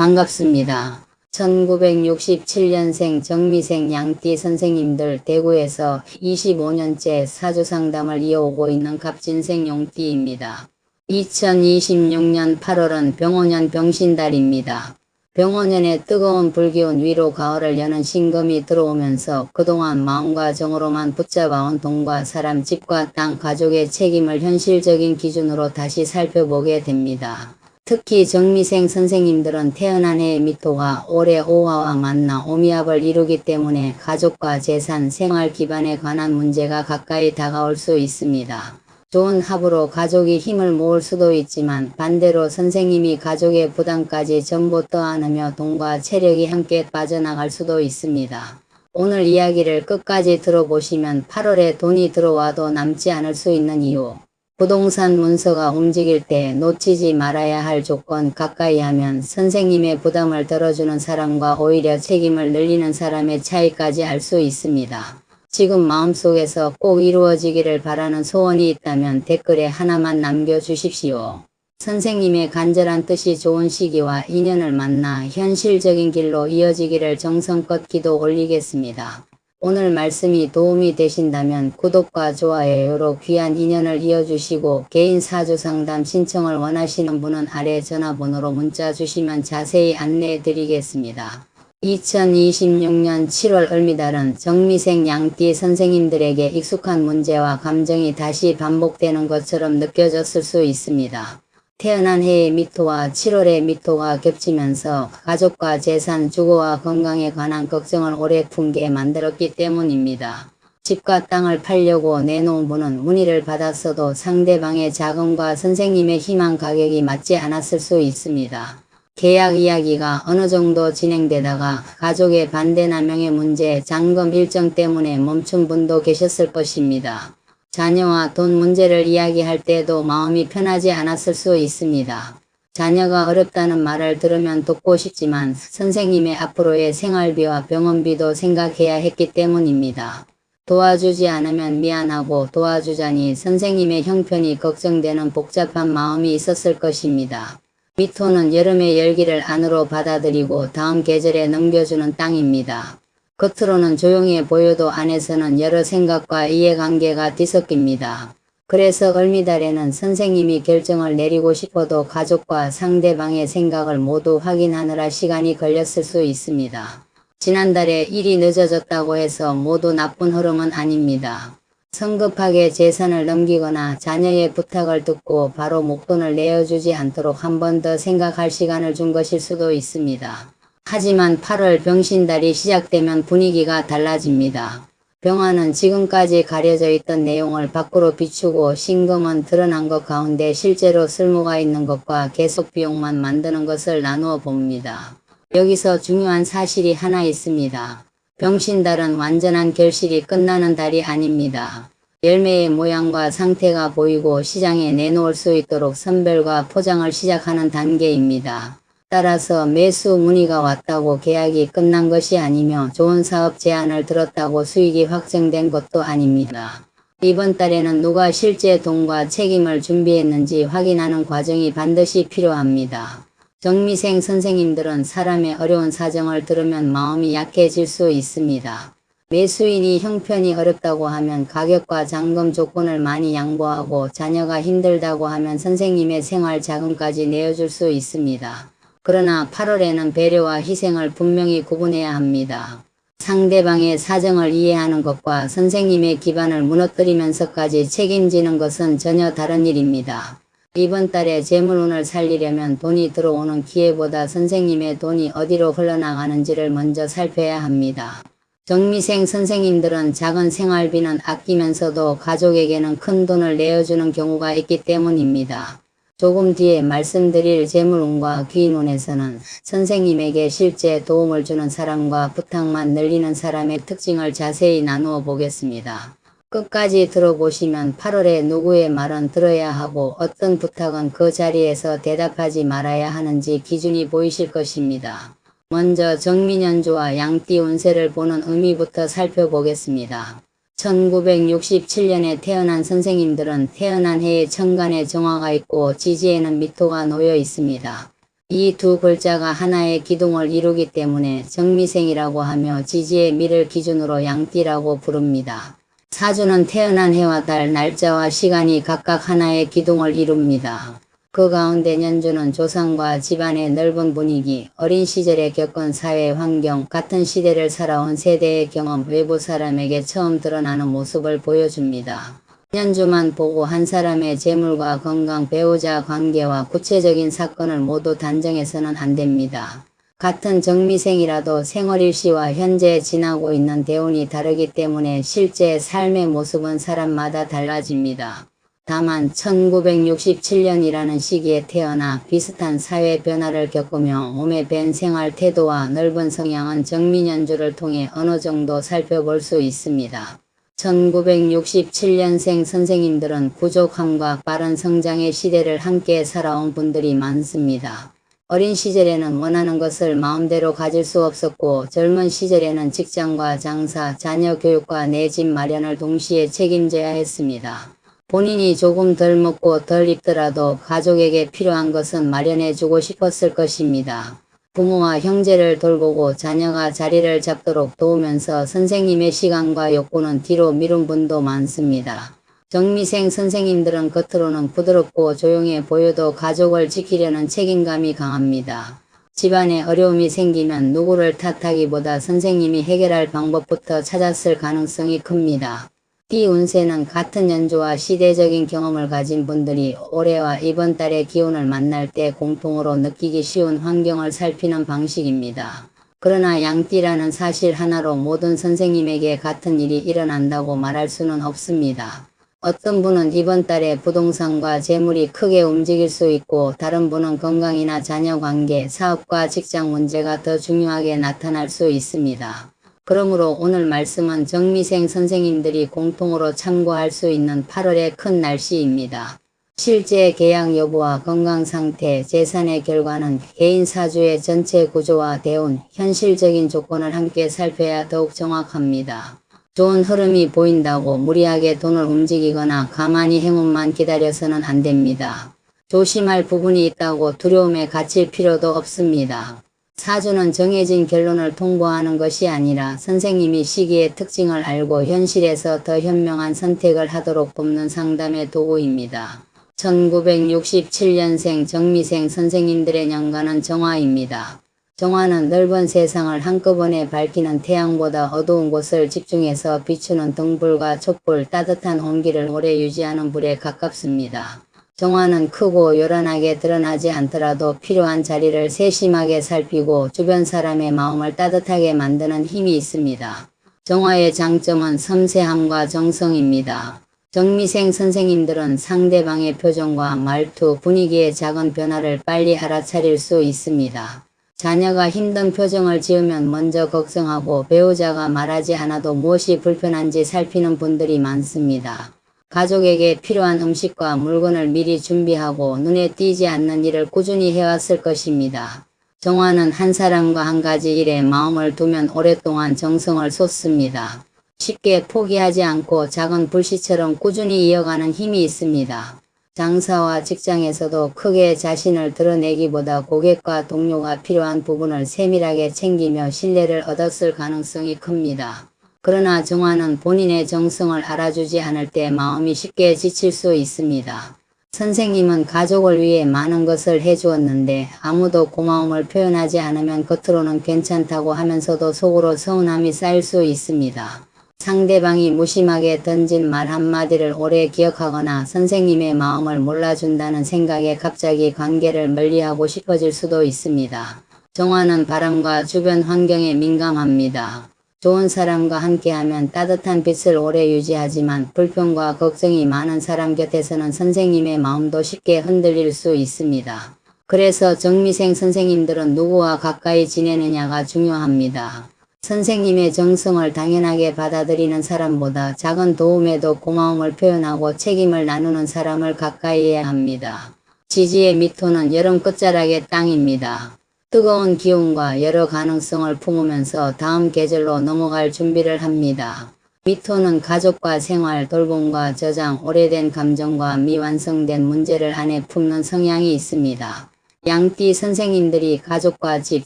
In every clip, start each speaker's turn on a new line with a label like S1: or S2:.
S1: 반갑습니다. 1967년생 정미생 양띠 선생님들 대구에서 25년째 사주상담을 이어오고 있는 갑진생 용띠입니다. 2026년 8월은 병오년 병신달입니다. 병오년의 뜨거운 불기운 위로 가을을 여는 신금이 들어오면서 그동안 마음과 정으로만 붙잡아온 돈과 사람, 집과 땅, 가족의 책임을 현실적인 기준으로 다시 살펴보게 됩니다. 특히 정미생 선생님들은 태어난 해의 미토가 올해 오화와 만나 오미합을 이루기 때문에 가족과 재산, 생활 기반에 관한 문제가 가까이 다가올 수 있습니다. 좋은 합으로 가족이 힘을 모을 수도 있지만 반대로 선생님이 가족의 부담까지 전부 떠안으며 돈과 체력이 함께 빠져나갈 수도 있습니다. 오늘 이야기를 끝까지 들어보시면 8월에 돈이 들어와도 남지 않을 수 있는 이유, 부동산 문서가 움직일 때 놓치지 말아야 할 조건, 가까이 하면 선생님의 부담을 덜어주는 사람과 오히려 책임을 늘리는 사람의 차이까지 알 수 있습니다. 지금 마음속에서 꼭 이루어지기를 바라는 소원이 있다면 댓글에 하나만 남겨주십시오. 선생님의 간절한 뜻이 좋은 시기와 인연을 만나 현실적인 길로 이어지기를 정성껏 기도 올리겠습니다. 오늘 말씀이 도움이 되신다면 구독과 좋아요로 귀한 인연을 이어주시고 개인 사주상담 신청을 원하시는 분은 아래 전화번호로 문자 주시면 자세히 안내해 드리겠습니다. 2026년 7월 을미달은 정미생 양띠 선생님들에게 익숙한 문제와 감정이 다시 반복되는 것처럼 느껴졌을 수 있습니다. 태어난 해의 미토와 7월의 미토가 겹치면서 가족과 재산, 주거와 건강에 관한 걱정을 오래 품게 만들었기 때문입니다. 집과 땅을 팔려고 내놓은 분은 문의를 받았어도 상대방의 자금과 선생님의 희망 가격이 맞지 않았을 수 있습니다. 계약 이야기가 어느 정도 진행되다가 가족의 반대나 명예 문제, 잔금 일정 때문에 멈춘 분도 계셨을 것입니다. 자녀와 돈 문제를 이야기할 때도 마음이 편하지 않았을 수 있습니다. 자녀가 어렵다는 말을 들으면 돕고 싶지만 선생님의 앞으로의 생활비와 병원비도 생각해야 했기 때문입니다. 도와주지 않으면 미안하고 도와주자니 선생님의 형편이 걱정되는 복잡한 마음이 있었을 것입니다. 미토는 여름의 열기를 안으로 받아들이고 다음 계절에 넘겨주는 땅입니다. 겉으로는 조용해 보여도 안에서는 여러 생각과 이해관계가 뒤섞입니다. 그래서 을미달에는 선생님이 결정을 내리고 싶어도 가족과 상대방의 생각을 모두 확인하느라 시간이 걸렸을 수 있습니다. 지난달에 일이 늦어졌다고 해서 모두 나쁜 흐름은 아닙니다. 성급하게 재산을 넘기거나 자녀의 부탁을 듣고 바로 목돈을 내어주지 않도록 한 번 더 생각할 시간을 준 것일 수도 있습니다. 하지만 8월 병신달이 시작되면 분위기가 달라집니다. 병화는 지금까지 가려져 있던 내용을 밖으로 비추고 신금은 드러난 것 가운데 실제로 쓸모가 있는 것과 계속 비용만 만드는 것을 나누어 봅니다. 여기서 중요한 사실이 하나 있습니다. 병신달은 완전한 결실이 끝나는 달이 아닙니다. 열매의 모양과 상태가 보이고 시장에 내놓을 수 있도록 선별과 포장을 시작하는 단계입니다. 따라서 매수 문의가 왔다고 계약이 끝난 것이 아니며 좋은 사업 제안을 들었다고 수익이 확정된 것도 아닙니다. 이번 달에는 누가 실제 돈과 책임을 준비했는지 확인하는 과정이 반드시 필요합니다. 정미생 선생님들은 사람의 어려운 사정을 들으면 마음이 약해질 수 있습니다. 매수인이 형편이 어렵다고 하면 가격과 잔금 조건을 많이 양보하고 자녀가 힘들다고 하면 선생님의 생활 자금까지 내어줄 수 있습니다. 그러나 8월에는 배려와 희생을 분명히 구분해야 합니다. 상대방의 사정을 이해하는 것과 선생님의 기반을 무너뜨리면서까지 책임지는 것은 전혀 다른 일입니다. 이번 달에 재물운을 살리려면 돈이 들어오는 기회보다 선생님의 돈이 어디로 흘러나가는지를 먼저 살펴야 합니다. 정미생 선생님들은 작은 생활비는 아끼면서도 가족에게는 큰 돈을 내어주는 경우가 있기 때문입니다. 조금 뒤에 말씀드릴 재물운과 귀인운에서는 선생님에게 실제 도움을 주는 사람과 부탁만 늘리는 사람의 특징을 자세히 나누어 보겠습니다. 끝까지 들어보시면 8월에 누구의 말은 들어야 하고 어떤 부탁은 그 자리에서 대답하지 말아야 하는지 기준이 보이실 것입니다. 먼저 정민연주와 양띠 운세를 보는 의미부터 살펴보겠습니다. 1967년에 태어난 선생님들은 태어난 해에 천간에 정화가 있고 지지에는 미토가 놓여 있습니다. 이 두 글자가 하나의 기둥을 이루기 때문에 정미생이라고 하며 지지의 미를 기준으로 양띠라고 부릅니다. 사주는 태어난 해와 달, 날짜와 시간이 각각 하나의 기둥을 이룹니다. 그 가운데 년주는 조상과 집안의 넓은 분위기, 어린 시절에 겪은 사회 환경, 같은 시대를 살아온 세대의 경험, 외부 사람에게 처음 드러나는 모습을 보여줍니다. 년주만 보고 한 사람의 재물과 건강, 배우자 관계와 구체적인 사건을 모두 단정해서는 안 됩니다. 같은 정미생이라도 생월일시와 현재 지나고 있는 대운이 다르기 때문에 실제 삶의 모습은 사람마다 달라집니다. 다만 1967년이라는 시기에 태어나 비슷한 사회 변화를 겪으며 몸에 밴 생활 태도와 넓은 성향은 정미년주를 통해 어느 정도 살펴볼 수 있습니다. 1967년생 선생님들은 부족함과 빠른 성장의 시대를 함께 살아온 분들이 많습니다. 어린 시절에는 원하는 것을 마음대로 가질 수 없었고 젊은 시절에는 직장과 장사, 자녀 교육과 내 집 마련을 동시에 책임져야 했습니다. 본인이 조금 덜 먹고 덜 입더라도 가족에게 필요한 것은 마련해주고 싶었을 것입니다. 부모와 형제를 돌보고 자녀가 자리를 잡도록 도우면서 선생님의 시간과 욕구는 뒤로 미룬 분도 많습니다. 정미생 선생님들은 겉으로는 부드럽고 조용해 보여도 가족을 지키려는 책임감이 강합니다. 집안에 어려움이 생기면 누구를 탓하기보다 선생님이 해결할 방법부터 찾았을 가능성이 큽니다. 이 운세는 같은 연주와 시대적인 경험을 가진 분들이 올해와 이번 달의 기운을 만날 때 공통으로 느끼기 쉬운 환경을 살피는 방식입니다. 그러나 양띠라는 사실 하나로 모든 선생님에게 같은 일이 일어난다고 말할 수는 없습니다. 어떤 분은 이번 달에 부동산과 재물이 크게 움직일 수 있고 다른 분은 건강이나 자녀 관계, 사업과 직장 문제가 더 중요하게 나타날 수 있습니다. 그러므로 오늘 말씀은 정미생 선생님들이 공통으로 참고할 수 있는 8월의 큰 날씨입니다. 실제 계약 여부와 건강 상태, 재산의 결과는 개인 사주의 전체 구조와 대운, 현실적인 조건을 함께 살펴야 더욱 정확합니다. 좋은 흐름이 보인다고 무리하게 돈을 움직이거나 가만히 행운만 기다려서는 안 됩니다. 조심할 부분이 있다고 두려움에 갇힐 필요도 없습니다. 사주는 정해진 결론을 통보하는 것이 아니라 선생님이 시기의 특징을 알고 현실에서 더 현명한 선택을 하도록 돕는 상담의 도구입니다. 1967년생 정미생 선생님들의 년간은 정화입니다. 정화는 넓은 세상을 한꺼번에 밝히는 태양보다 어두운 곳을 집중해서 비추는 등불과 촛불, 따뜻한 온기를 오래 유지하는 불에 가깝습니다. 정화는 크고 요란하게 드러나지 않더라도 필요한 자리를 세심하게 살피고 주변 사람의 마음을 따뜻하게 만드는 힘이 있습니다. 정화의 장점은 섬세함과 정성입니다. 정미생 선생님들은 상대방의 표정과 말투, 분위기의 작은 변화를 빨리 알아차릴 수 있습니다. 자녀가 힘든 표정을 지으면 먼저 걱정하고 배우자가 말하지 않아도 무엇이 불편한지 살피는 분들이 많습니다. 가족에게 필요한 음식과 물건을 미리 준비하고 눈에 띄지 않는 일을 꾸준히 해왔을 것입니다. 정화는 한 사람과 한 가지 일에 마음을 두면 오랫동안 정성을 쏟습니다. 쉽게 포기하지 않고 작은 불씨처럼 꾸준히 이어가는 힘이 있습니다. 장사와 직장에서도 크게 자신을 드러내기보다 고객과 동료가 필요한 부분을 세밀하게 챙기며 신뢰를 얻었을 가능성이 큽니다. 그러나 정화는 본인의 정성을 알아주지 않을 때 마음이 쉽게 지칠 수 있습니다. 선생님은 가족을 위해 많은 것을 해주었는데 아무도 고마움을 표현하지 않으면 겉으로는 괜찮다고 하면서도 속으로 서운함이 쌓일 수 있습니다. 상대방이 무심하게 던진 말 한마디를 오래 기억하거나 선생님의 마음을 몰라준다는 생각에 갑자기 관계를 멀리하고 싶어질 수도 있습니다. 정화는 바람과 주변 환경에 민감합니다. 좋은 사람과 함께하면 따뜻한 빛을 오래 유지하지만 불평과 걱정이 많은 사람 곁에서는 선생님의 마음도 쉽게 흔들릴 수 있습니다. 그래서 정미생 선생님들은 누구와 가까이 지내느냐가 중요합니다. 선생님의 정성을 당연하게 받아들이는 사람보다 작은 도움에도 고마움을 표현하고 책임을 나누는 사람을 가까이 해야 합니다. 지지의 미토는 여름 끝자락의 땅입니다. 뜨거운 기운과 여러 가능성을 품으면서 다음 계절로 넘어갈 준비를 합니다. 미토는 가족과 생활, 돌봄과 저장, 오래된 감정과 미완성된 문제를 안에 품는 성향이 있습니다. 양띠 선생님들이 가족과 집,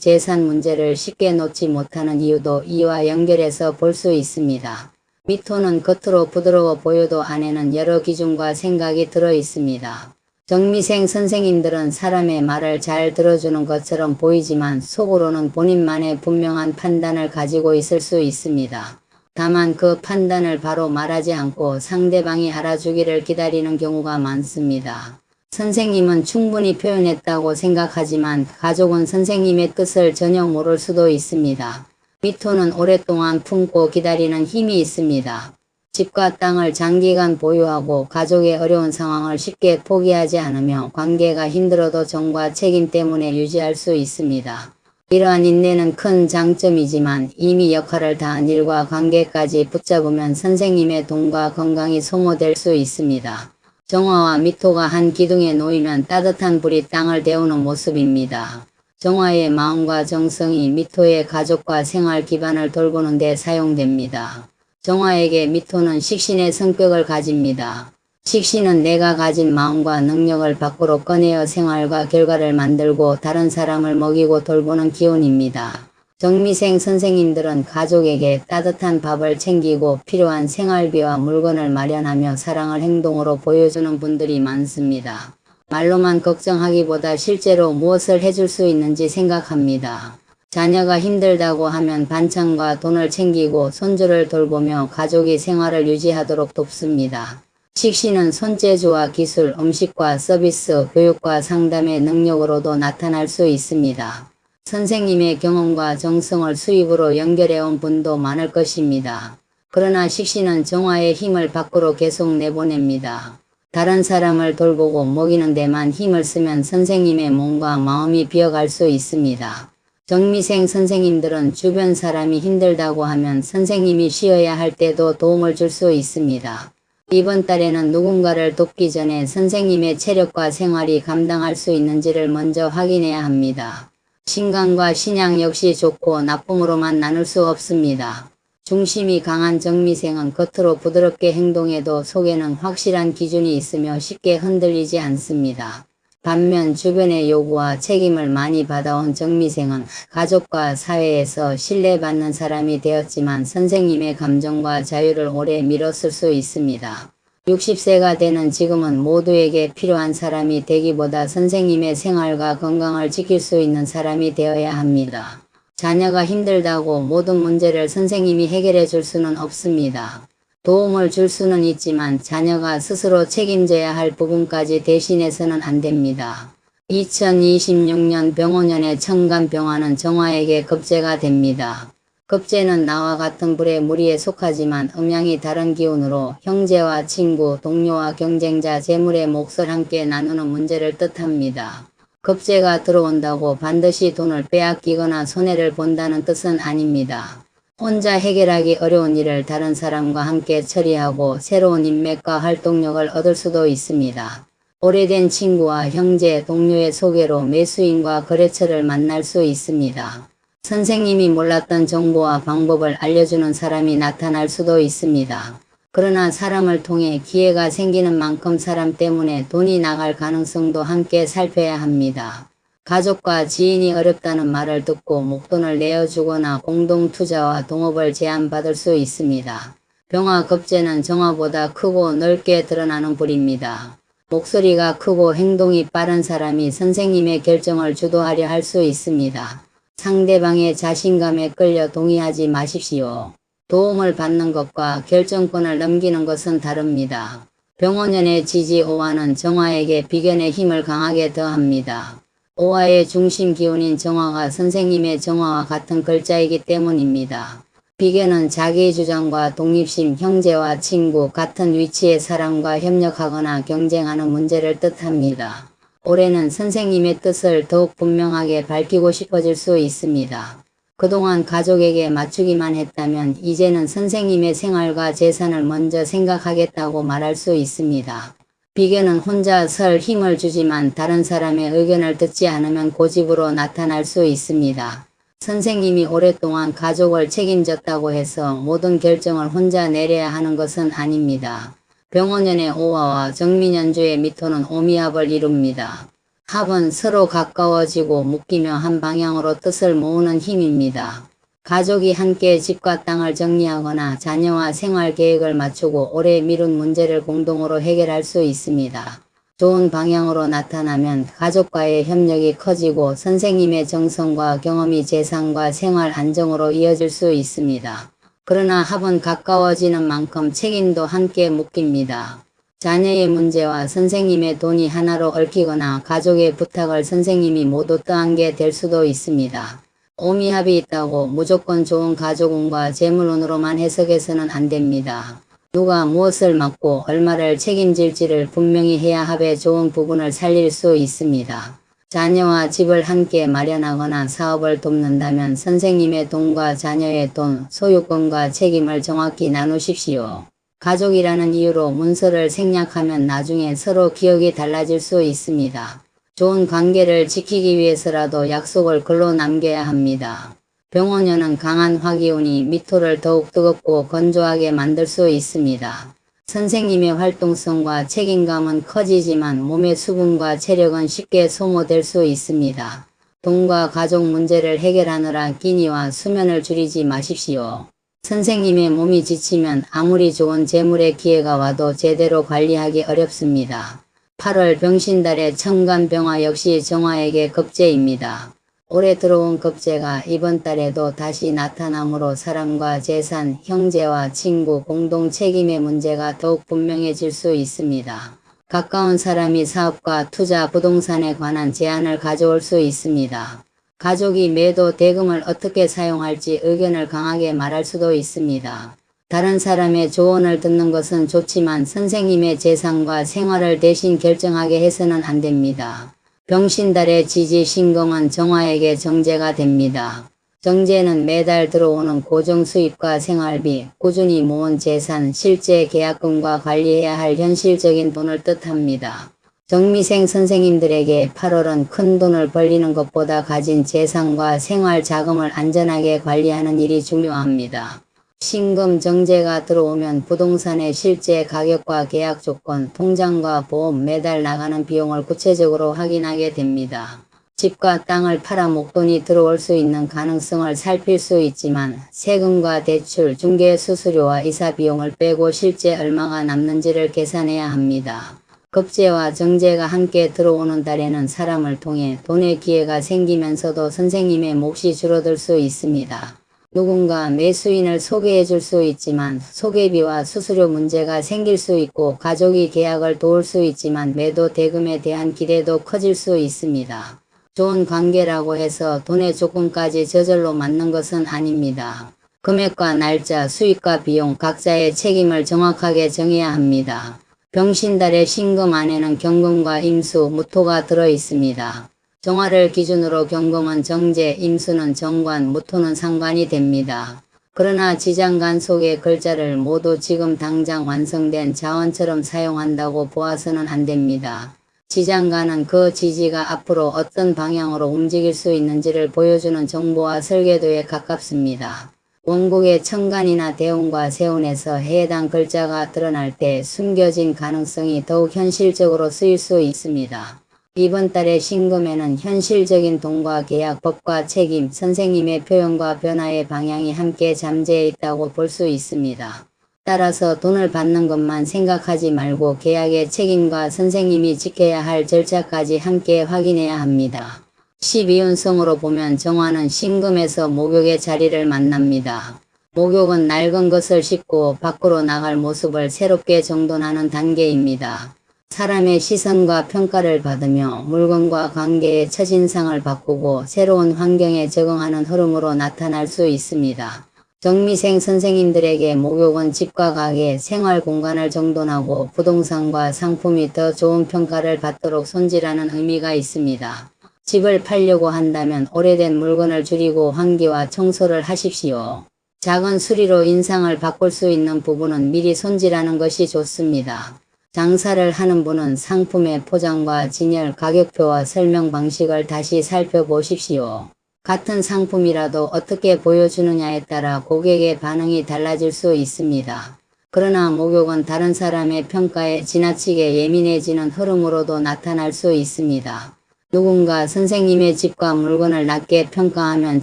S1: 재산 문제를 쉽게 놓지 못하는 이유도 이와 연결해서 볼 수 있습니다. 미토는 겉으로 부드러워 보여도 안에는 여러 기준과 생각이 들어 있습니다. 정미생 선생님들은 사람의 말을 잘 들어주는 것처럼 보이지만 속으로는 본인만의 분명한 판단을 가지고 있을 수 있습니다. 다만 그 판단을 바로 말하지 않고 상대방이 알아주기를 기다리는 경우가 많습니다. 선생님은 충분히 표현했다고 생각하지만 가족은 선생님의 뜻을 전혀 모를 수도 있습니다. 미토는 오랫동안 품고 기다리는 힘이 있습니다. 집과 땅을 장기간 보유하고 가족의 어려운 상황을 쉽게 포기하지 않으며 관계가 힘들어도 정과 책임 때문에 유지할 수 있습니다. 이러한 인내는 큰 장점이지만 이미 역할을 다한 일과 관계까지 붙잡으면 선생님의 돈과 건강이 소모될 수 있습니다. 정화와 미토가 한 기둥에 놓이면 따뜻한 불이 땅을 데우는 모습입니다. 정화의 마음과 정성이 미토의 가족과 생활 기반을 돌보는 데 사용됩니다. 정화에게 미토는 식신의 성격을 가집니다. 식신은 내가 가진 마음과 능력을 밖으로 꺼내어 생활과 결과를 만들고 다른 사람을 먹이고 돌보는 기운입니다. 정미생 선생님들은 가족에게 따뜻한 밥을 챙기고 필요한 생활비와 물건을 마련하며 사랑을 행동으로 보여주는 분들이 많습니다. 말로만 걱정하기보다 실제로 무엇을 해줄 수 있는지 생각합니다. 자녀가 힘들다고 하면 반찬과 돈을 챙기고 손주를 돌보며 가족이 생활을 유지하도록 돕습니다. 식신은 손재주와 기술, 음식과 서비스, 교육과 상담의 능력으로도 나타날 수 있습니다. 선생님의 경험과 정성을 수입으로 연결해온 분도 많을 것입니다. 그러나 식신은 정화의 힘을 밖으로 계속 내보냅니다. 다른 사람을 돌보고 먹이는 데만 힘을 쓰면 선생님의 몸과 마음이 비어갈 수 있습니다. 정미생 선생님들은 주변 사람이 힘들다고 하면 선생님이 쉬어야 할 때도 도움을 줄 수 있습니다. 이번 달에는 누군가를 돕기 전에 선생님의 체력과 생활이 감당할 수 있는지를 먼저 확인해야 합니다. 신강과 신양 역시 좋고 나쁨으로만 나눌 수 없습니다. 중심이 강한 정미생은 겉으로 부드럽게 행동해도 속에는 확실한 기준이 있으며 쉽게 흔들리지 않습니다. 반면 주변의 요구와 책임을 많이 받아온 정미생은 가족과 사회에서 신뢰받는 사람이 되었지만 선생님의 감정과 자유를 오래 미뤘을 수 있습니다. 60세가 되는 지금은 모두에게 필요한 사람이 되기보다 선생님의 생활과 건강을 지킬 수 있는 사람이 되어야 합니다. 자녀가 힘들다고 모든 문제를 선생님이 해결해 줄 수는 없습니다. 도움을 줄 수는 있지만 자녀가 스스로 책임져야 할 부분까지 대신해서는 안 됩니다. 2026년 병오년의 천간병화는 정화에게 급제가 됩니다. 급제는 나와 같은 불의 무리에 속하지만 음양이 다른 기운으로 형제와 친구, 동료와 경쟁자, 재물의 몫을 함께 나누는 문제를 뜻합니다. 급제가 들어온다고 반드시 돈을 빼앗기거나 손해를 본다는 뜻은 아닙니다. 혼자 해결하기 어려운 일을 다른 사람과 함께 처리하고 새로운 인맥과 활동력을 얻을 수도 있습니다. 오래된 친구와 형제, 동료의 소개로 매수인과 거래처를 만날 수 있습니다. 선생님이 몰랐던 정보와 방법을 알려주는 사람이 나타날 수도 있습니다. 그러나 사람을 통해 기회가 생기는 만큼 사람 때문에 돈이 나갈 가능성도 함께 살펴야 합니다. 가족과 지인이 어렵다는 말을 듣고 목돈을 내어주거나 공동투자와 동업을 제안받을 수 있습니다. 병화 급제는 정화보다 크고 넓게 드러나는 불입니다. 목소리가 크고 행동이 빠른 사람이 선생님의 결정을 주도하려 할 수 있습니다. 상대방의 자신감에 끌려 동의하지 마십시오. 도움을 받는 것과 결정권을 넘기는 것은 다릅니다. 병오년의 지지 오화는 정화에게 비견의 힘을 강하게 더합니다. 오화의 중심 기운인 정화가 선생님의 정화와 같은 글자이기 때문입니다. 비견은 자기 주장과 독립심, 형제와 친구, 같은 위치의 사람과 협력하거나 경쟁하는 문제를 뜻합니다. 올해는 선생님의 뜻을 더욱 분명하게 밝히고 싶어질 수 있습니다. 그동안 가족에게 맞추기만 했다면 이제는 선생님의 생활과 재산을 먼저 생각하겠다고 말할 수 있습니다. 비견은 혼자 설 힘을 주지만 다른 사람의 의견을 듣지 않으면 고집으로 나타날 수 있습니다. 선생님이 오랫동안 가족을 책임졌다고 해서 모든 결정을 혼자 내려야 하는 것은 아닙니다. 병오년의 오화와 정민연주의 미토는 오미합을 이룹니다. 합은 서로 가까워지고 묶이며 한 방향으로 뜻을 모으는 힘입니다. 가족이 함께 집과 땅을 정리하거나 자녀와 생활 계획을 맞추고 오래 미룬 문제를 공동으로 해결할 수 있습니다. 좋은 방향으로 나타나면 가족과의 협력이 커지고 선생님의 정성과 경험이 재산과 생활 안정으로 이어질 수 있습니다. 그러나 합은 가까워지는 만큼 책임도 함께 묶입니다. 자녀의 문제와 선생님의 돈이 하나로 얽히거나 가족의 부탁을 선생님이 모두 떠안게 될 수도 있습니다. 오미합이 있다고 무조건 좋은 가족운과 재물운으로만 해석해서는 안 됩니다. 누가 무엇을 맡고 얼마를 책임질지를 분명히 해야 합의 좋은 부분을 살릴 수 있습니다. 자녀와 집을 함께 마련하거나 사업을 돕는다면 선생님의 돈과 자녀의 돈, 소유권과 책임을 정확히 나누십시오. 가족이라는 이유로 문서를 생략하면 나중에 서로 기억이 달라질 수 있습니다. 좋은 관계를 지키기 위해서라도 약속을 글로 남겨야 합니다. 병원연은 강한 화기운이 미토를 더욱 뜨겁고 건조하게 만들 수 있습니다. 선생님의 활동성과 책임감은 커지지만 몸의 수분과 체력은 쉽게 소모될 수 있습니다. 돈과 가족 문제를 해결하느라 끼니와 수면을 줄이지 마십시오. 선생님의 몸이 지치면 아무리 좋은 재물의 기회가 와도 제대로 관리하기 어렵습니다. 8월 병신달의 천간병화 역시 정화에게 겁재입니다. 올해 들어온 겁재가 이번 달에도 다시 나타나므로 사람과 재산, 형제와 친구, 공동 책임의 문제가 더욱 분명해질 수 있습니다. 가까운 사람이 사업과 투자, 부동산에 관한 제안을 가져올 수 있습니다. 가족이 매도 대금을 어떻게 사용할지 의견을 강하게 말할 수도 있습니다. 다른 사람의 조언을 듣는 것은 좋지만 선생님의 재산과 생활을 대신 결정하게 해서는 안 됩니다. 병신달의 지지 신금은 정화에게 정제가 됩니다. 정제는 매달 들어오는 고정 수입과 생활비, 꾸준히 모은 재산, 실제 계약금과 관리해야 할 현실적인 돈을 뜻합니다. 정미생 선생님들에게 8월은 큰 돈을 벌리는 것보다 가진 재산과 생활 자금을 안전하게 관리하는 일이 중요합니다. 신금 정제가 들어오면 부동산의 실제 가격과 계약 조건, 통장과 보험, 매달 나가는 비용을 구체적으로 확인하게 됩니다. 집과 땅을 팔아 목돈이 들어올 수 있는 가능성을 살필 수 있지만 세금과 대출, 중개 수수료와 이사 비용을 빼고 실제 얼마가 남는지를 계산해야 합니다. 겁재와 정제가 함께 들어오는 달에는 사람을 통해 돈의 기회가 생기면서도 선생님의 몫이 줄어들 수 있습니다. 누군가 매수인을 소개해 줄 수 있지만 소개비와 수수료 문제가 생길 수 있고 가족이 계약을 도울 수 있지만 매도 대금에 대한 기대도 커질 수 있습니다. 좋은 관계라고 해서 돈의 조건까지 저절로 맞는 것은 아닙니다. 금액과 날짜, 수익과 비용, 각자의 책임을 정확하게 정해야 합니다. 병신달의 신금 안에는 경금과 임수, 무토가 들어 있습니다. 정화를 기준으로 경금은 정제, 임수는 정관, 무토는 상관이 됩니다. 그러나 지장간 속의 글자를 모두 지금 당장 완성된 자원처럼 사용한다고 보아서는 안 됩니다. 지장간은 그 지지가 앞으로 어떤 방향으로 움직일 수 있는지를 보여주는 정보와 설계도에 가깝습니다. 원국의 천간이나 대운과 세운에서 해당 글자가 드러날 때 숨겨진 가능성이 더욱 현실적으로 쓰일 수 있습니다. 이번 달의 신금에는 현실적인 돈과 계약, 법과 책임, 선생님의 표현과 변화의 방향이 함께 잠재해 있다고 볼 수 있습니다. 따라서 돈을 받는 것만 생각하지 말고 계약의 책임과 선생님이 지켜야 할 절차까지 함께 확인해야 합니다. 12운성으로 보면 정화는 신금에서 목욕의 자리를 만납니다. 목욕은 낡은 것을 씻고 밖으로 나갈 모습을 새롭게 정돈하는 단계입니다. 사람의 시선과 평가를 받으며 물건과 관계의 첫인상을 바꾸고 새로운 환경에 적응하는 흐름으로 나타날 수 있습니다. 정미생 선생님들에게 목욕은 집과 가게, 생활 공간을 정돈하고 부동산과 상품이 더 좋은 평가를 받도록 손질하는 의미가 있습니다. 집을 팔려고 한다면 오래된 물건을 줄이고 환기와 청소를 하십시오. 작은 수리로 인상을 바꿀 수 있는 부분은 미리 손질하는 것이 좋습니다. 장사를 하는 분은 상품의 포장과 진열, 가격표와 설명 방식을 다시 살펴보십시오. 같은 상품이라도 어떻게 보여주느냐에 따라 고객의 반응이 달라질 수 있습니다. 그러나 목욕은 다른 사람의 평가에 지나치게 예민해지는 흐름으로도 나타날 수 있습니다. 누군가 선생님의 집과 물건을 낮게 평가하면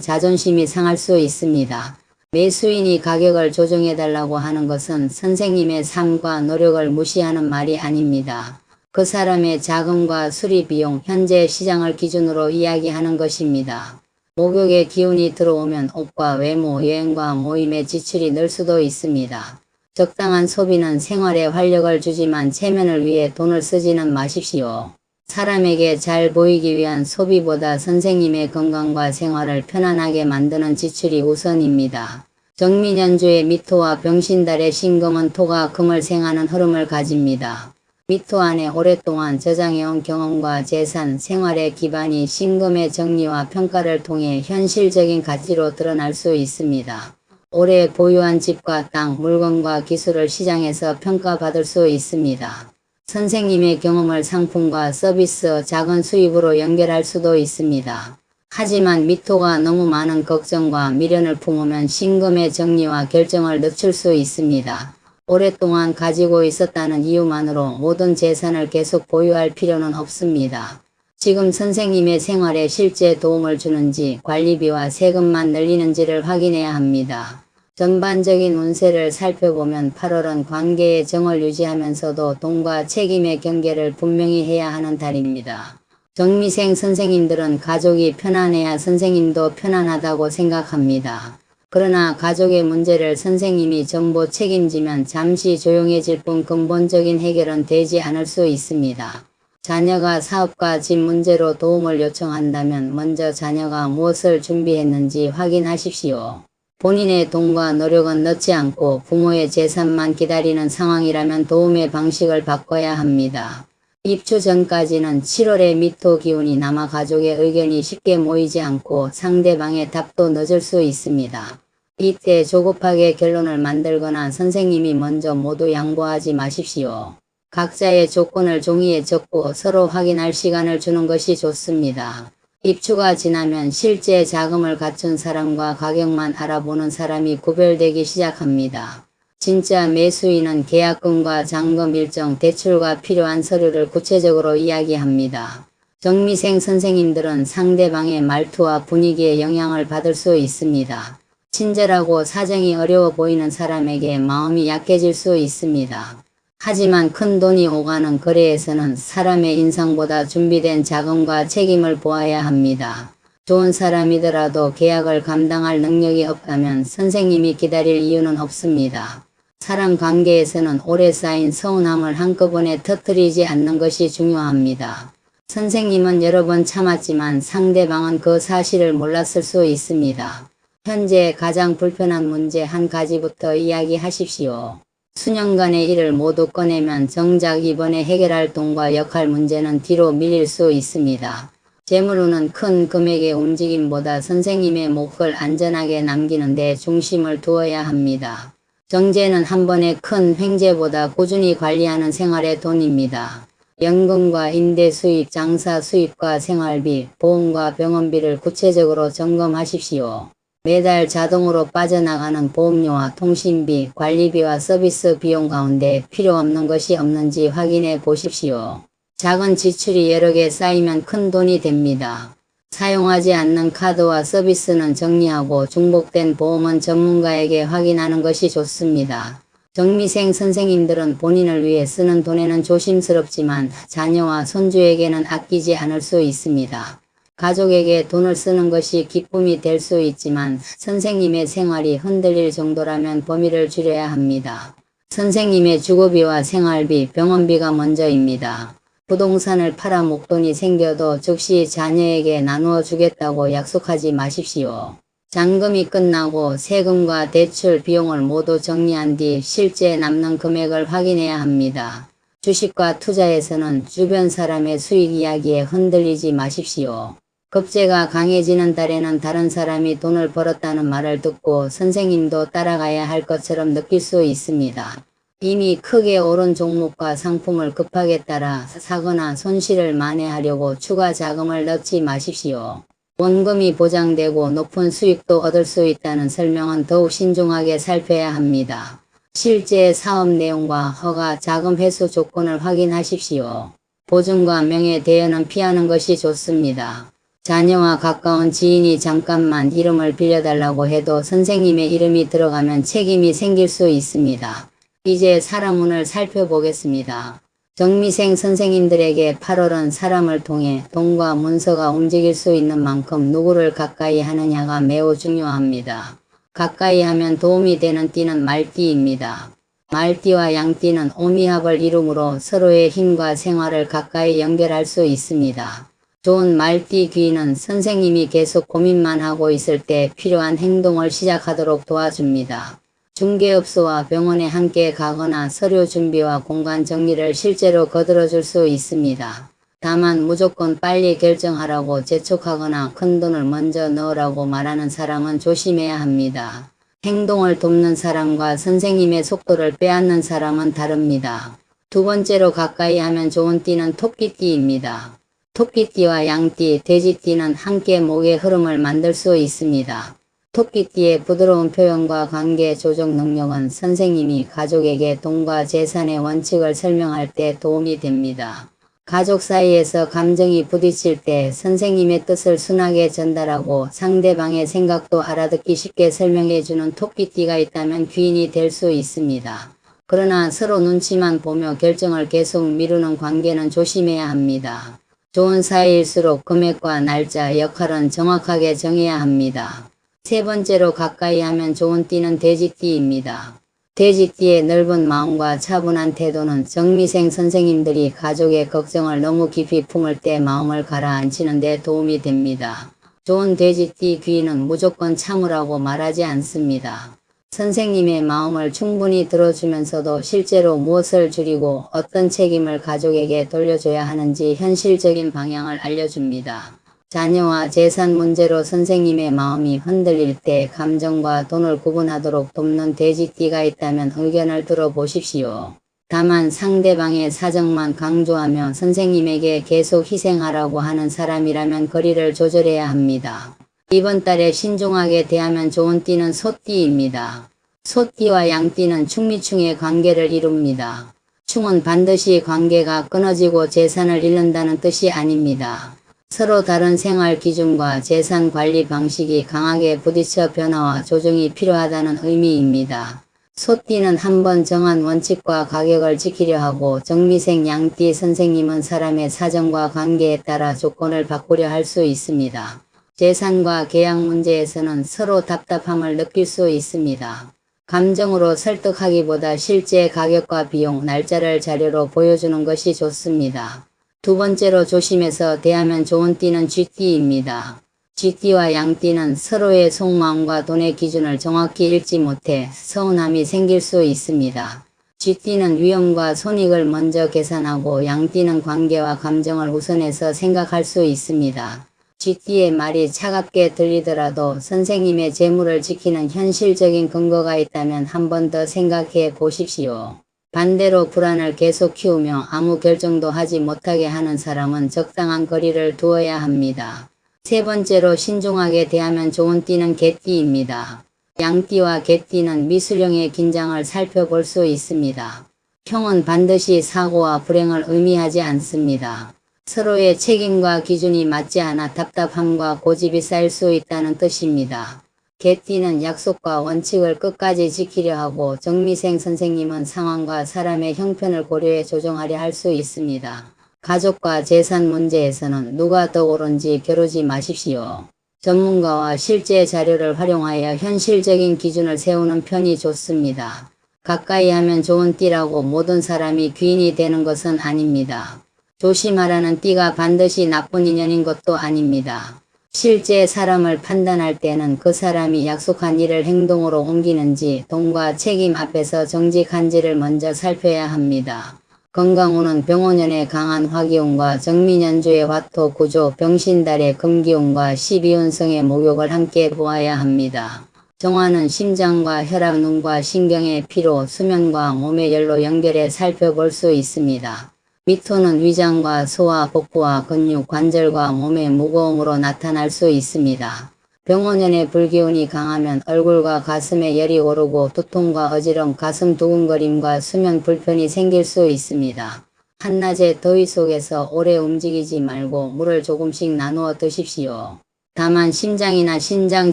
S1: 자존심이 상할 수 있습니다. 매수인이 가격을 조정해달라고 하는 것은 선생님의 삶과 노력을 무시하는 말이 아닙니다. 그 사람의 자금과 수리 비용, 현재 시장을 기준으로 이야기하는 것입니다. 목욕의 기운이 들어오면 옷과 외모, 여행과 모임의 지출이 늘 수도 있습니다. 적당한 소비는 생활에 활력을 주지만 체면을 위해 돈을 쓰지는 마십시오. 사람에게 잘 보이기 위한 소비보다 선생님의 건강과 생활을 편안하게 만드는 지출이 우선입니다. 정민연주의 미토와 병신달의 신금은 토가 금을 생하는 흐름을 가집니다. 미토 안에 오랫동안 저장해온 경험과 재산, 생활의 기반이 신금의 정리와 평가를 통해 현실적인 가치로 드러날 수 있습니다. 오래 보유한 집과 땅, 물건과 기술을 시장에서 평가받을 수 있습니다. 선생님의 경험을 상품과 서비스, 작은 수입으로 연결할 수도 있습니다. 하지만 미토가 너무 많은 걱정과 미련을 품으면 신금의 정리와 결정을 늦출 수 있습니다. 오랫동안 가지고 있었다는 이유만으로 모든 재산을 계속 보유할 필요는 없습니다. 지금 선생님의 생활에 실제 도움을 주는지, 관리비와 세금만 늘리는지를 확인해야 합니다. 전반적인 운세를 살펴보면 8월은 관계의 정을 유지하면서도 돈과 책임의 경계를 분명히 해야 하는 달입니다. 정미생 선생님들은 가족이 편안해야 선생님도 편안하다고 생각합니다. 그러나 가족의 문제를 선생님이 전부 책임지면 잠시 조용해질 뿐 근본적인 해결은 되지 않을 수 있습니다. 자녀가 사업과 집 문제로 도움을 요청한다면 먼저 자녀가 무엇을 준비했는지 확인하십시오. 본인의 돈과 노력은 넣지 않고 부모의 재산만 기다리는 상황이라면 도움의 방식을 바꿔야 합니다. 입주 전까지는 7월의 미토 기운이 남아 가족의 의견이 쉽게 모이지 않고 상대방의 답도 늦을 수 있습니다. 이때 조급하게 결론을 만들거나 선생님이 먼저 모두 양보하지 마십시오. 각자의 조건을 종이에 적고 서로 확인할 시간을 주는 것이 좋습니다. 입주가 지나면 실제 자금을 갖춘 사람과 가격만 알아보는 사람이 구별되기 시작합니다. 진짜 매수인은 계약금과 잔금 일정, 대출과 필요한 서류를 구체적으로 이야기합니다. 정미생 선생님들은 상대방의 말투와 분위기에 영향을 받을 수 있습니다. 친절하고 사정이 어려워 보이는 사람에게 마음이 약해질 수 있습니다. 하지만 큰 돈이 오가는 거래에서는 사람의 인상보다 준비된 자금과 책임을 보아야 합니다. 좋은 사람이더라도 계약을 감당할 능력이 없다면 선생님이 기다릴 이유는 없습니다. 사람 관계에서는 오래 쌓인 서운함을 한꺼번에 터뜨리지 않는 것이 중요합니다. 선생님은 여러 번 참았지만 상대방은 그 사실을 몰랐을 수 있습니다. 현재 가장 불편한 문제 한 가지부터 이야기하십시오. 수년간의 일을 모두 꺼내면 정작 이번에 해결할 돈과 역할 문제는 뒤로 밀릴 수 있습니다. 재물운은 큰 금액의 움직임보다 선생님의 몫을 안전하게 남기는 데 중심을 두어야 합니다. 정제는 한 번의 큰 횡재보다 꾸준히 관리하는 생활의 돈입니다. 연금과 임대 수입, 장사 수입과 생활비, 보험과 병원비를 구체적으로 점검하십시오. 매달 자동으로 빠져나가는 보험료와 통신비, 관리비와 서비스 비용 가운데 필요 없는 것이 없는지 확인해 보십시오. 작은 지출이 여러 개 쌓이면 큰 돈이 됩니다. 사용하지 않는 카드와 서비스는 정리하고 중복된 보험은 전문가에게 확인하는 것이 좋습니다. 정미생 선생님들은 본인을 위해 쓰는 돈에는 조심스럽지만 자녀와 손주에게는 아끼지 않을 수 있습니다. 가족에게 돈을 쓰는 것이 기쁨이 될 수 있지만 선생님의 생활이 흔들릴 정도라면 범위를 줄여야 합니다. 선생님의 주거비와 생활비, 병원비가 먼저입니다. 부동산을 팔아 목돈이 생겨도 즉시 자녀에게 나누어 주겠다고 약속하지 마십시오. 잔금이 끝나고 세금과 대출 비용을 모두 정리한 뒤 실제 남는 금액을 확인해야 합니다. 주식과 투자에서는 주변 사람의 수익 이야기에 흔들리지 마십시오. 급제가 강해지는 달에는 다른 사람이 돈을 벌었다는 말을 듣고 선생님도 따라가야 할 것처럼 느낄 수 있습니다. 이미 크게 오른 종목과 상품을 급하게 따라 사거나 손실을 만회하려고 추가 자금을 넣지 마십시오. 원금이 보장되고 높은 수익도 얻을 수 있다는 설명은 더욱 신중하게 살펴야 합니다. 실제 사업 내용과 허가, 자금 회수 조건을 확인하십시오. 보증과 명예 대여는 피하는 것이 좋습니다. 자녀와 가까운 지인이 잠깐만 이름을 빌려달라고 해도 선생님의 이름이 들어가면 책임이 생길 수 있습니다. 이제 사람 운을 살펴보겠습니다. 정미생 선생님들에게 8월은 사람을 통해 돈과 문서가 움직일 수 있는 만큼 누구를 가까이 하느냐가 매우 중요합니다. 가까이 하면 도움이 되는 띠는 말띠입니다. 말띠와 양띠는 오미합을 이루므로 서로의 힘과 생활을 가까이 연결할 수 있습니다. 좋은 말띠 귀인은 선생님이 계속 고민만 하고 있을 때 필요한 행동을 시작하도록 도와줍니다. 중개업소와 병원에 함께 가거나 서류 준비와 공간 정리를 실제로 거들어줄 수 있습니다. 다만 무조건 빨리 결정하라고 재촉하거나 큰돈을 먼저 넣으라고 말하는 사람은 조심해야 합니다. 행동을 돕는 사람과 선생님의 속도를 빼앗는 사람은 다릅니다. 두 번째로 가까이 하면 좋은 띠는 토끼띠입니다. 토끼띠와 양띠, 돼지띠는 함께 목의 흐름을 만들 수 있습니다. 토끼띠의 부드러운 표현과 관계 조정 능력은 선생님이 가족에게 돈과 재산의 원칙을 설명할 때 도움이 됩니다. 가족 사이에서 감정이 부딪힐 때 선생님의 뜻을 순하게 전달하고 상대방의 생각도 알아듣기 쉽게 설명해주는 토끼띠가 있다면 귀인이 될 수 있습니다. 그러나 서로 눈치만 보며 결정을 계속 미루는 관계는 조심해야 합니다. 좋은 사이일수록 금액과 날짜, 역할은 정확하게 정해야 합니다. 세 번째로 가까이 하면 좋은 띠는 돼지띠입니다. 돼지띠의 넓은 마음과 차분한 태도는 정미생 선생님들이 가족의 걱정을 너무 깊이 품을 때 마음을 가라앉히는 데 도움이 됩니다. 좋은 돼지띠 귀인은 무조건 참으라고 말하지 않습니다. 선생님의 마음을 충분히 들어주면서도 실제로 무엇을 줄이고 어떤 책임을 가족에게 돌려줘야 하는지 현실적인 방향을 알려줍니다. 자녀와 재산 문제로 선생님의 마음이 흔들릴 때 감정과 돈을 구분하도록 돕는 돼지띠가 있다면 의견을 들어보십시오. 다만 상대방의 사정만 강조하며 선생님에게 계속 희생하라고 하는 사람이라면 거리를 조절해야 합니다. 이번 달에 신중하게 대하면 좋은 띠는 소띠입니다. 소띠와 양띠는 충미충의 관계를 이룹니다. 충은 반드시 관계가 끊어지고 재산을 잃는다는 뜻이 아닙니다. 서로 다른 생활 기준과 재산 관리 방식이 강하게 부딪혀 변화와 조정이 필요하다는 의미입니다. 소띠는 한번 정한 원칙과 가격을 지키려 하고 정미생 양띠 선생님은 사람의 사정과 관계에 따라 조건을 바꾸려 할 수 있습니다. 재산과 계약 문제에서는 서로 답답함을 느낄 수 있습니다. 감정으로 설득하기보다 실제 가격과 비용, 날짜를 자료로 보여주는 것이 좋습니다. 두 번째로 조심해서 대하면 좋은 띠는 쥐띠입니다. 쥐띠와 양띠는 서로의 속마음과 돈의 기준을 정확히 읽지 못해 서운함이 생길 수 있습니다. 쥐띠는 위험과 손익을 먼저 계산하고 양띠는 관계와 감정을 우선해서 생각할 수 있습니다. 쥐띠의 말이 차갑게 들리더라도 선생님의 재물을 지키는 현실적인 근거가 있다면 한 번 더 생각해 보십시오. 반대로 불안을 계속 키우며 아무 결정도 하지 못하게 하는 사람은 적당한 거리를 두어야 합니다. 세 번째로 신중하게 대하면 좋은 띠는 개띠입니다. 양띠와 개띠는 미수령의 긴장을 살펴볼 수 있습니다. 형은 반드시 사고와 불행을 의미하지 않습니다. 서로의 책임과 기준이 맞지 않아 답답함과 고집이 쌓일 수 있다는 뜻입니다. 개띠는 약속과 원칙을 끝까지 지키려 하고 정미생 선생님은 상황과 사람의 형편을 고려해 조정하려 할 수 있습니다. 가족과 재산 문제에서는 누가 더 옳은지 겨루지 마십시오. 전문가와 실제 자료를 활용하여 현실적인 기준을 세우는 편이 좋습니다. 가까이 하면 좋은 띠라고 모든 사람이 귀인이 되는 것은 아닙니다. 조심하라는 띠가 반드시 나쁜 인연인 것도 아닙니다. 실제 사람을 판단할 때는 그 사람이 약속한 일을 행동으로 옮기는지 돈과 책임 앞에서 정직한지를 먼저 살펴야 합니다. 건강운은 병오년의 강한 화기운과 정민연주의 화토 구조, 병신달의 금기운과 12운성의 목욕을 함께 보아야 합니다. 정화는 심장과 혈압, 눈과 신경의 피로, 수면과 몸의 열로 연결해 살펴볼 수 있습니다. 미토는 위장과 소화, 복부와 근육, 관절과 몸의 무거움으로 나타날 수 있습니다. 병오년의 불기운이 강하면 얼굴과 가슴에 열이 오르고 두통과 어지럼, 가슴 두근거림과 수면 불편이 생길 수 있습니다. 한낮의 더위 속에서 오래 움직이지 말고 물을 조금씩 나누어 드십시오. 다만 심장이나 신장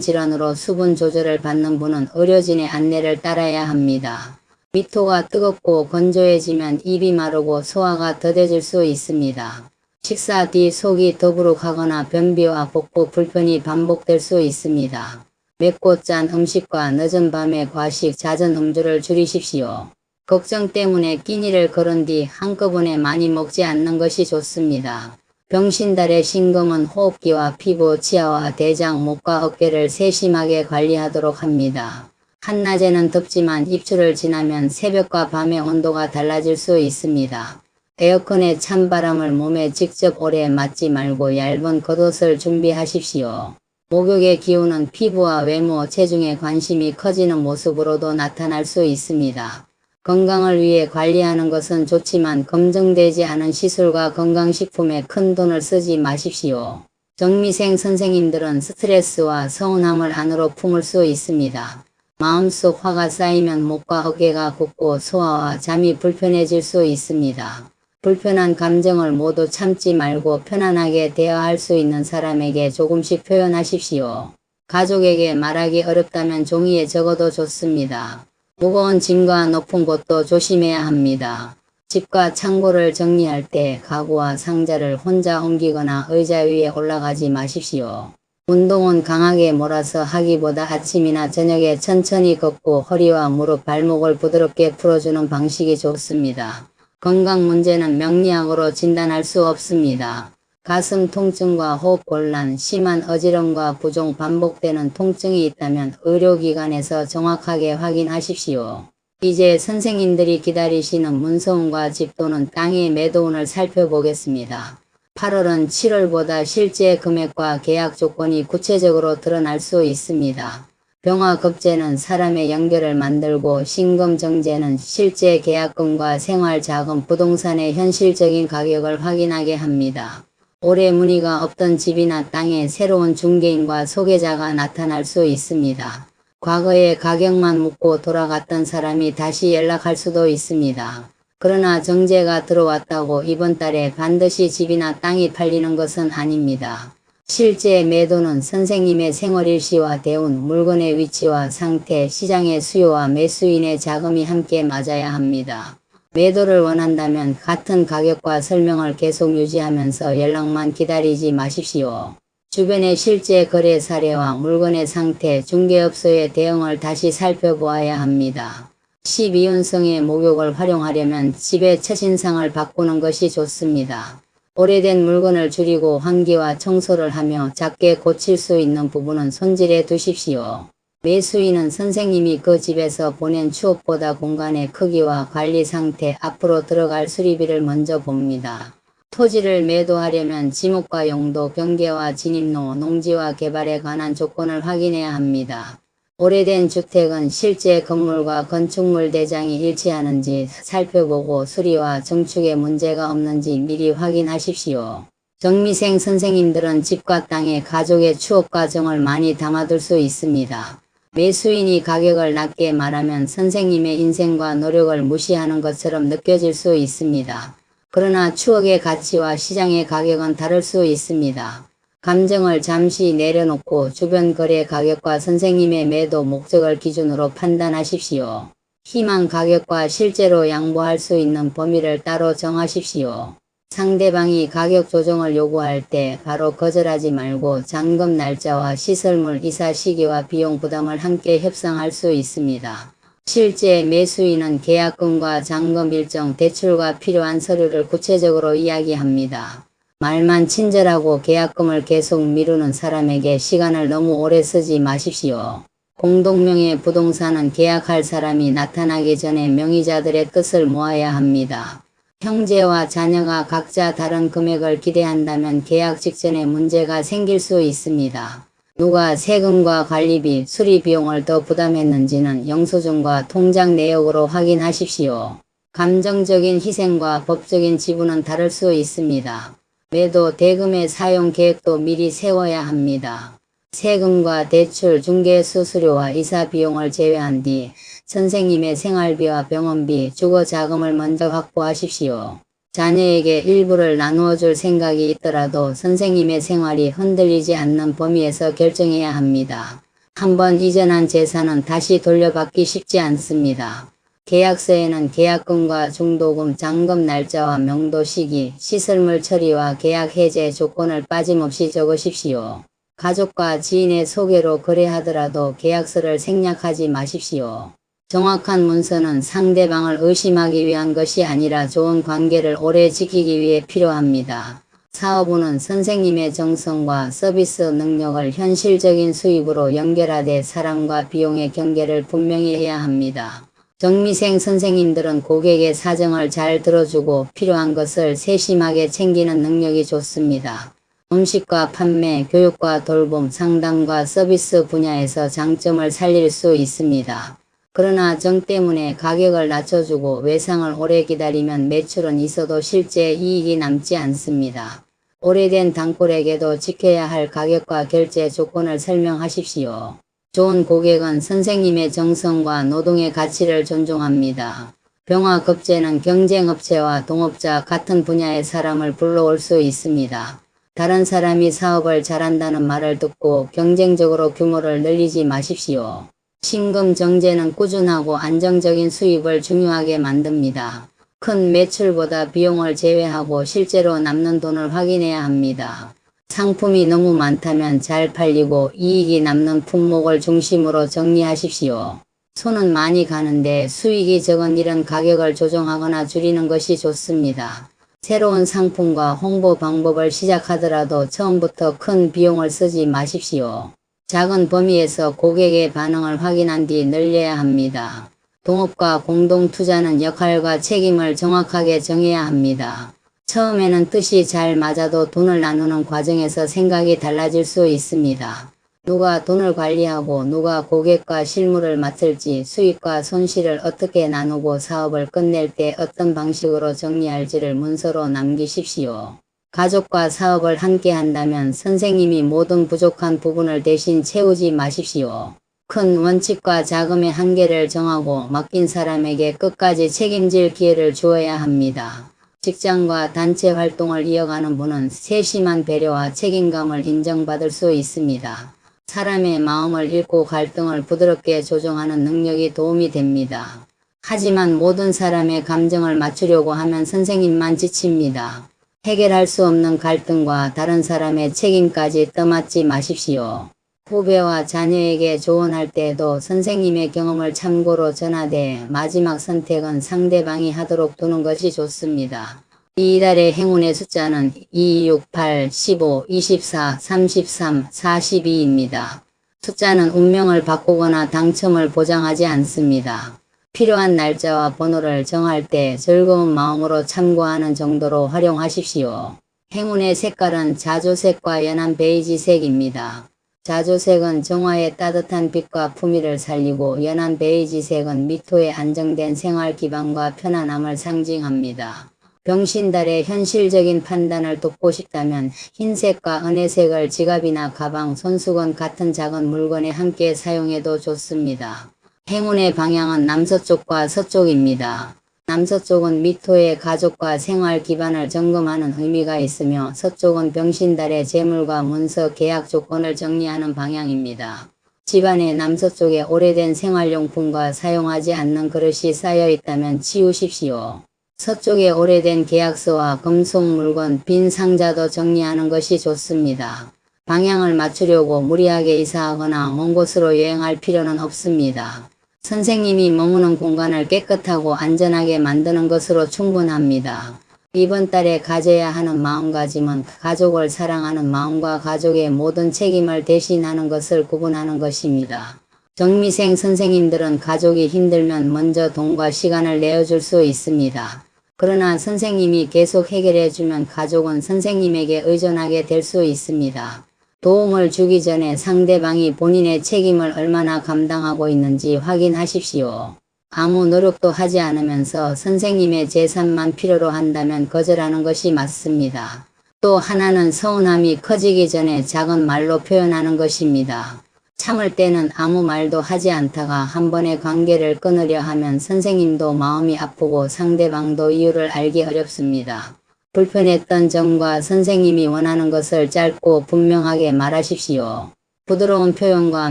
S1: 질환으로 수분 조절을 받는 분은 의료진의 안내를 따라야 합니다. 미토가 뜨겁고 건조해지면 입이 마르고 소화가 더뎌질 수 있습니다. 식사 뒤 속이 더부룩하거나 변비와 복부 불편이 반복될 수 있습니다. 맵고 짠 음식과 늦은 밤에 과식, 잦은 음주를 줄이십시오. 걱정 때문에 끼니를 거른 뒤 한꺼번에 많이 먹지 않는 것이 좋습니다. 병신달의 신금은 호흡기와 피부, 치아와 대장, 목과 어깨를 세심하게 관리하도록 합니다. 한낮에는 덥지만 입추를 지나면 새벽과 밤의 온도가 달라질 수 있습니다. 에어컨의 찬바람을 몸에 직접 오래 맞지 말고 얇은 겉옷을 준비하십시오. 목욕의 기운은 피부와 외모, 체중에 관심이 커지는 모습으로도 나타날 수 있습니다. 건강을 위해 관리하는 것은 좋지만 검증되지 않은 시술과 건강식품에 큰 돈을 쓰지 마십시오. 정미생 선생님들은 스트레스와 서운함을 안으로 품을 수 있습니다. 마음속 화가 쌓이면 목과 어깨가 붓고 소화와 잠이 불편해질 수 있습니다. 불편한 감정을 모두 참지 말고 편안하게 대화할 수 있는 사람에게 조금씩 표현하십시오. 가족에게 말하기 어렵다면 종이에 적어도 좋습니다. 무거운 짐과 높은 곳도 조심해야 합니다. 집과 창고를 정리할 때 가구와 상자를 혼자 옮기거나 의자 위에 올라가지 마십시오. 운동은 강하게 몰아서 하기보다 아침이나 저녁에 천천히 걷고 허리와 무릎, 발목을 부드럽게 풀어주는 방식이 좋습니다. 건강 문제는 명리학으로 진단할 수 없습니다. 가슴 통증과 호흡 곤란, 심한 어지럼과 부종, 반복되는 통증이 있다면 의료기관에서 정확하게 확인하십시오. 이제 선생님들이 기다리시는 문서운과 집도는 땅의 매도운을 살펴보겠습니다. 8월은 7월보다 실제 금액과 계약 조건이 구체적으로 드러날 수 있습니다. 병화급제는 사람의 연결을 만들고 신금정제는 실제 계약금과 생활자금, 부동산의 현실적인 가격을 확인하게 합니다. 올해 문의가 없던 집이나 땅에 새로운 중개인과 소개자가 나타날 수 있습니다. 과거에 가격만 묻고 돌아갔던 사람이 다시 연락할 수도 있습니다. 그러나 정제가 들어왔다고 이번 달에 반드시 집이나 땅이 팔리는 것은 아닙니다. 실제 매도는 선생님의 생활일시와 대운, 물건의 위치와 상태, 시장의 수요와 매수인의 자금이 함께 맞아야 합니다. 매도를 원한다면 같은 가격과 설명을 계속 유지하면서 연락만 기다리지 마십시오. 주변의 실제 거래 사례와 물건의 상태, 중개업소의 대응을 다시 살펴보아야 합니다. 12운성의 목욕을 활용하려면 집의 첫인상을 바꾸는 것이 좋습니다. 오래된 물건을 줄이고 환기와 청소를 하며 작게 고칠 수 있는 부분은 손질해 두십시오. 매수인은 선생님이 그 집에서 보낸 추억보다 공간의 크기와 관리 상태, 앞으로 들어갈 수리비를 먼저 봅니다. 토지를 매도하려면 지목과 용도, 경계와 진입로, 농지와 개발에 관한 조건을 확인해야 합니다. 오래된 주택은 실제 건물과 건축물 대장이 일치하는지 살펴보고 수리와 증축에 문제가 없는지 미리 확인하십시오. 정미생 선생님들은 집과 땅에 가족의 추억 과정을 많이 담아둘 수 있습니다. 매수인이 가격을 낮게 말하면 선생님의 인생과 노력을 무시하는 것처럼 느껴질 수 있습니다. 그러나 추억의 가치와 시장의 가격은 다를 수 있습니다. 감정을 잠시 내려놓고 주변 거래 가격과 선생님의 매도 목적을 기준으로 판단하십시오. 희망 가격과 실제로 양보할 수 있는 범위를 따로 정하십시오. 상대방이 가격 조정을 요구할 때 바로 거절하지 말고 잔금 날짜와 시설물 이사 시기와 비용 부담을 함께 협상할 수 있습니다. 실제 매수인은 계약금과 잔금 일정, 대출과 필요한 서류를 구체적으로 이야기합니다. 말만 친절하고 계약금을 계속 미루는 사람에게 시간을 너무 오래 쓰지 마십시오. 공동명의 부동산은 계약할 사람이 나타나기 전에 명의자들의 뜻을 모아야 합니다. 형제와 자녀가 각자 다른 금액을 기대한다면 계약 직전에 문제가 생길 수 있습니다. 누가 세금과 관리비, 수리 비용을 더 부담했는지는 영수증과 통장 내역으로 확인하십시오. 감정적인 희생과 법적인 지분은 다를 수 있습니다. 매도 대금의 사용 계획도 미리 세워야 합니다. 세금과 대출, 중개 수수료와 이사 비용을 제외한 뒤 선생님의 생활비와 병원비, 주거 자금을 먼저 확보하십시오. 자녀에게 일부를 나누어 줄 생각이 있더라도 선생님의 생활이 흔들리지 않는 범위에서 결정해야 합니다. 한번 이전한 재산은 다시 돌려받기 쉽지 않습니다. 계약서에는 계약금과 중도금, 잔금 날짜와 명도 시기, 시설물 처리와 계약 해제 조건을 빠짐없이 적으십시오. 가족과 지인의 소개로 거래하더라도 계약서를 생략하지 마십시오. 정확한 문서는 상대방을 의심하기 위한 것이 아니라 좋은 관계를 오래 지키기 위해 필요합니다. 사업운은 선생님의 정성과 서비스 능력을 현실적인 수입으로 연결하되 사람과 비용의 경계를 분명히 해야 합니다. 정미생 선생님들은 고객의 사정을 잘 들어주고 필요한 것을 세심하게 챙기는 능력이 좋습니다. 음식과 판매, 교육과 돌봄, 상담과 서비스 분야에서 장점을 살릴 수 있습니다. 그러나 정 때문에 가격을 낮춰주고 외상을 오래 기다리면 매출은 있어도 실제 이익이 남지 않습니다. 오래된 단골에게도 지켜야 할 가격과 결제 조건을 설명하십시오. 좋은 고객은 선생님의 정성과 노동의 가치를 존중합니다. 병화급제는 경쟁업체와 동업자 같은 분야의 사람을 불러올 수 있습니다. 다른 사람이 사업을 잘한다는 말을 듣고 경쟁적으로 규모를 늘리지 마십시오. 신금정제는 꾸준하고 안정적인 수입을 중요하게 만듭니다. 큰 매출보다 비용을 제외하고 실제로 남는 돈을 확인해야 합니다. 상품이 너무 많다면 잘 팔리고 이익이 남는 품목을 중심으로 정리하십시오. 손은 많이 가는데 수익이 적은 일은 가격을 조정하거나 줄이는 것이 좋습니다. 새로운 상품과 홍보 방법을 시작하더라도 처음부터 큰 비용을 쓰지 마십시오. 작은 범위에서 고객의 반응을 확인한 뒤 늘려야 합니다. 동업과 공동투자는 역할과 책임을 정확하게 정해야 합니다. 처음에는 뜻이 잘 맞아도 돈을 나누는 과정에서 생각이 달라질 수 있습니다. 누가 돈을 관리하고 누가 고객과 실무를 맡을지, 수익과 손실을 어떻게 나누고 사업을 끝낼 때 어떤 방식으로 정리할지를 문서로 남기십시오. 가족과 사업을 함께 한다면 선생님이 모든 부족한 부분을 대신 채우지 마십시오. 큰 원칙과 자금의 한계를 정하고 맡긴 사람에게 끝까지 책임질 기회를 주어야 합니다. 직장과 단체 활동을 이어가는 분은 세심한 배려와 책임감을 인정받을 수 있습니다. 사람의 마음을 읽고 갈등을 부드럽게 조정하는 능력이 도움이 됩니다. 하지만 모든 사람의 감정을 맞추려고 하면 선생님만 지칩니다. 해결할 수 없는 갈등과 다른 사람의 책임까지 떠맡지 마십시오. 후배와 자녀에게 조언할 때에도 선생님의 경험을 참고로 전하되 마지막 선택은 상대방이 하도록 두는 것이 좋습니다. 이달의 행운의 숫자는 2, 6, 8, 15, 24, 33, 42입니다. 숫자는 운명을 바꾸거나 당첨을 보장하지 않습니다. 필요한 날짜와 번호를 정할 때 즐거운 마음으로 참고하는 정도로 활용하십시오. 행운의 색깔은 자주색과 연한 베이지색입니다. 자주색은 정화의 따뜻한 빛과 품위를 살리고 연한 베이지색은 미토의 안정된 생활 기반과 편안함을 상징합니다. 병신달의 현실적인 판단을 돕고 싶다면 흰색과 은혜색을 지갑이나 가방, 손수건 같은 작은 물건에 함께 사용해도 좋습니다. 행운의 방향은 남서쪽과 서쪽입니다. 남서쪽은 미토의 가족과 생활 기반을 점검하는 의미가 있으며 서쪽은 병신달의 재물과 문서 계약 조건을 정리하는 방향입니다. 집안의 남서쪽에 오래된 생활용품과 사용하지 않는 그릇이 쌓여 있다면 치우십시오. 서쪽에 오래된 계약서와 금속 물건, 빈 상자도 정리하는 것이 좋습니다. 방향을 맞추려고 무리하게 이사하거나 먼 곳으로 여행할 필요는 없습니다. 선생님이 머무는 공간을 깨끗하고 안전하게 만드는 것으로 충분합니다. 이번 달에 가져야 하는 마음가짐은 가족을 사랑하는 마음과 가족의 모든 책임을 대신하는 것을 구분하는 것입니다. 정미생 선생님들은 가족이 힘들면 먼저 돈과 시간을 내어줄 수 있습니다. 그러나 선생님이 계속 해결해주면 가족은 선생님에게 의존하게 될 수 있습니다. 도움을 주기 전에 상대방이 본인의 책임을 얼마나 감당하고 있는지 확인하십시오. 아무 노력도 하지 않으면서 선생님의 재산만 필요로 한다면 거절하는 것이 맞습니다. 또 하나는 서운함이 커지기 전에 작은 말로 표현하는 것입니다. 참을 때는 아무 말도 하지 않다가 한 번에 관계를 끊으려 하면 선생님도 마음이 아프고 상대방도 이유를 알기 어렵습니다. 불편했던 점과 선생님이 원하는 것을 짧고 분명하게 말하십시오. 부드러운 표현과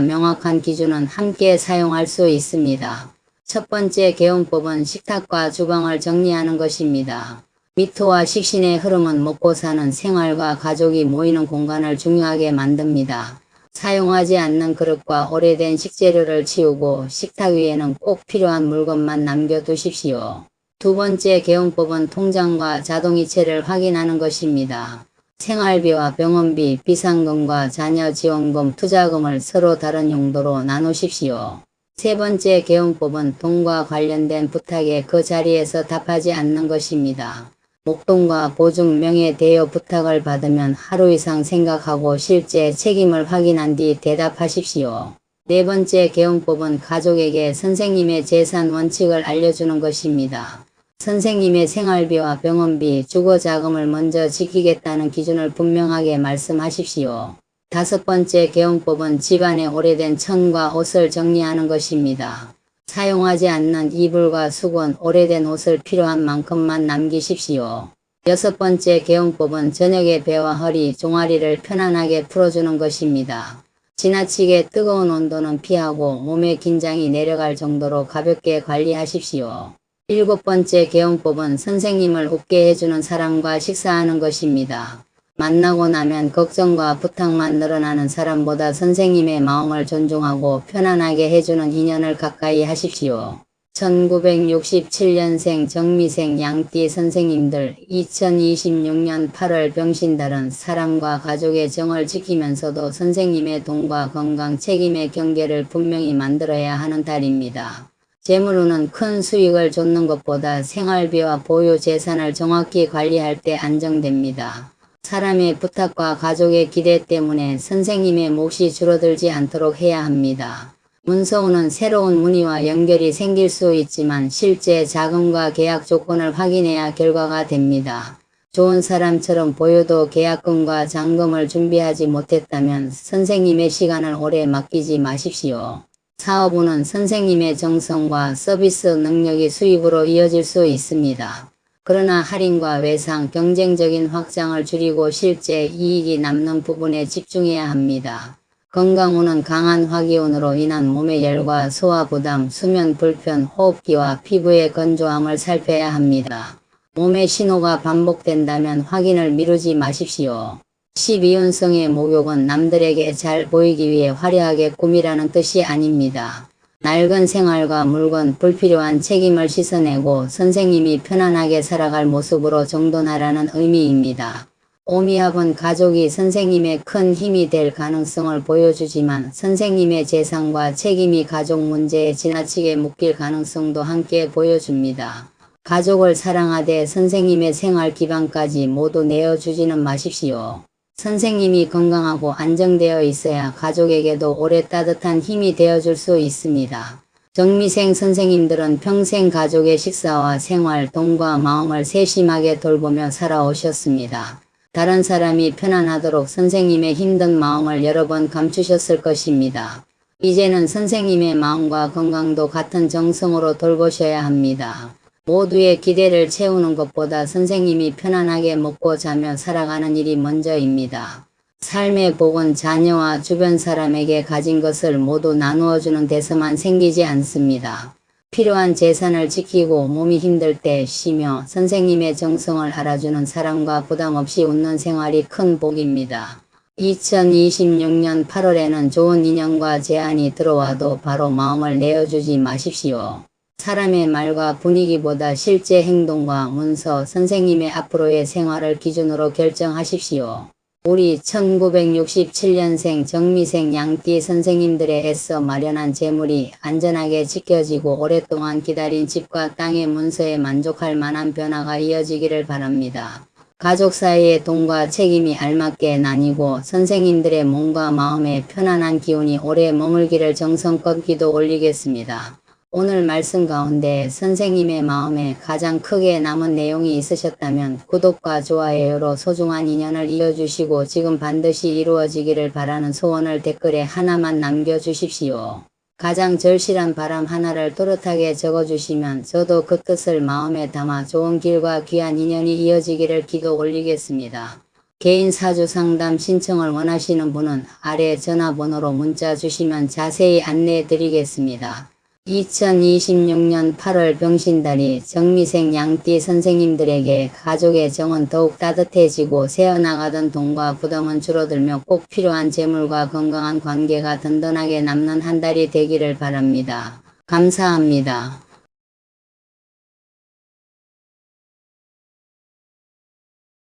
S1: 명확한 기준은 함께 사용할 수 있습니다. 첫 번째 개운법은 식탁과 주방을 정리하는 것입니다. 미토와 식신의 흐름은 먹고 사는 생활과 가족이 모이는 공간을 중요하게 만듭니다. 사용하지 않는 그릇과 오래된 식재료를 치우고 식탁 위에는 꼭 필요한 물건만 남겨두십시오. 두 번째 개운법은 통장과 자동이체를 확인하는 것입니다. 생활비와 병원비, 비상금과 자녀 지원금, 투자금을 서로 다른 용도로 나누십시오. 세 번째 개운법은 돈과 관련된 부탁에 그 자리에서 답하지 않는 것입니다. 목돈과 보증, 명예, 대여 부탁을 받으면 하루 이상 생각하고 실제 책임을 확인한 뒤 대답하십시오. 네 번째 개운법은 가족에게 선생님의 재산 원칙을 알려주는 것입니다. 선생님의 생활비와 병원비, 주거자금을 먼저 지키겠다는 기준을 분명하게 말씀하십시오. 다섯 번째 개운법은 집안의 오래된 천과 옷을 정리하는 것입니다. 사용하지 않는 이불과 수건, 오래된 옷을 필요한 만큼만 남기십시오. 여섯 번째 개운법은 저녁에 배와 허리, 종아리를 편안하게 풀어주는 것입니다. 지나치게 뜨거운 온도는 피하고 몸의 긴장이 내려갈 정도로 가볍게 관리하십시오. 일곱 번째 개운법은 선생님을 웃게 해주는 사람과 식사하는 것입니다. 만나고 나면 걱정과 부탁만 늘어나는 사람보다 선생님의 마음을 존중하고 편안하게 해주는 인연을 가까이 하십시오. 1967년생 정미생 양띠 선생님들, 2026년 8월 병신달은 사람과 가족의 정을 지키면서도 선생님의 돈과 건강 책임의 경계를 분명히 만들어야 하는 달입니다. 재물운은 큰 수익을 쫓는 것보다 생활비와 보유 재산을 정확히 관리할 때 안정됩니다. 사람의 부탁과 가족의 기대 때문에 선생님의 몫이 줄어들지 않도록 해야 합니다. 문서운은 새로운 문의와 연결이 생길 수 있지만 실제 자금과 계약 조건을 확인해야 결과가 됩니다. 좋은 사람처럼 보여도 계약금과 잔금을 준비하지 못했다면 선생님의 시간을 오래 맡기지 마십시오. 사업운은 선생님의 정성과 서비스 능력이 수입으로 이어질 수 있습니다. 그러나 할인과 외상, 경쟁적인 확장을 줄이고 실제 이익이 남는 부분에 집중해야 합니다. 건강운은 강한 화기운으로 인한 몸의 열과 소화 부담, 수면 불편, 호흡기와 피부의 건조함을 살펴야 합니다. 몸의 신호가 반복된다면 확인을 미루지 마십시오. 12운성의 목욕은 남들에게 잘 보이기 위해 화려하게 꾸미라는 뜻이 아닙니다. 낡은 생활과 물건, 불필요한 책임을 씻어내고 선생님이 편안하게 살아갈 모습으로 정돈하라는 의미입니다. 오미합은 가족이 선생님의 큰 힘이 될 가능성을 보여주지만 선생님의 재산과 책임이 가족 문제에 지나치게 묶일 가능성도 함께 보여줍니다. 가족을 사랑하되 선생님의 생활 기반까지 모두 내어주지는 마십시오. 선생님이 건강하고 안정되어 있어야 가족에게도 오래 따뜻한 힘이 되어줄 수 있습니다. 정미생 선생님들은 평생 가족의 식사와 생활, 돈과 마음을 세심하게 돌보며 살아오셨습니다. 다른 사람이 편안하도록 선생님의 힘든 마음을 여러 번 감추셨을 것입니다. 이제는 선생님의 마음과 건강도 같은 정성으로 돌보셔야 합니다. 모두의 기대를 채우는 것보다 선생님이 편안하게 먹고 자며 살아가는 일이 먼저입니다. 삶의 복은 자녀와 주변 사람에게 가진 것을 모두 나누어주는 데서만 생기지 않습니다. 필요한 재산을 지키고 몸이 힘들 때 쉬며 선생님의 정성을 알아주는 사람과 부담 없이 웃는 생활이 큰 복입니다. 2026년 8월에는 좋은 인연과 제안이 들어와도 바로 마음을 내어주지 마십시오. 사람의 말과 분위기보다 실제 행동과 문서, 선생님의 앞으로의 생활을 기준으로 결정하십시오. 우리 1967년생 정미생 양띠 선생님들의 애써 마련한 재물이 안전하게 지켜지고 오랫동안 기다린 집과 땅의 문서에 만족할 만한 변화가 이어지기를 바랍니다. 가족 사이의 돈과 책임이 알맞게 나뉘고 선생님들의 몸과 마음에 편안한 기운이 오래 머물기를 정성껏 기도 올리겠습니다. 오늘 말씀 가운데 선생님의 마음에 가장 크게 남은 내용이 있으셨다면 구독과 좋아요로 소중한 인연을 이어주시고 지금 반드시 이루어지기를 바라는 소원을 댓글에 하나만 남겨주십시오. 가장 절실한 바람 하나를 또렷하게 적어주시면 저도 그 뜻을 마음에 담아 좋은 길과 귀한 인연이 이어지기를 기도 올리겠습니다. 개인 사주 상담 신청을 원하시는 분은 아래 전화번호로 문자 주시면 자세히 안내해 드리겠습니다. 2026년 8월 병신달이 정미생 양띠 선생님들에게 가족의 정은 더욱 따뜻해지고 새어나가던 돈과 부담은 줄어들며 꼭 필요한 재물과 건강한 관계가 든든하게 남는 한 달이 되기를 바랍니다. 감사합니다.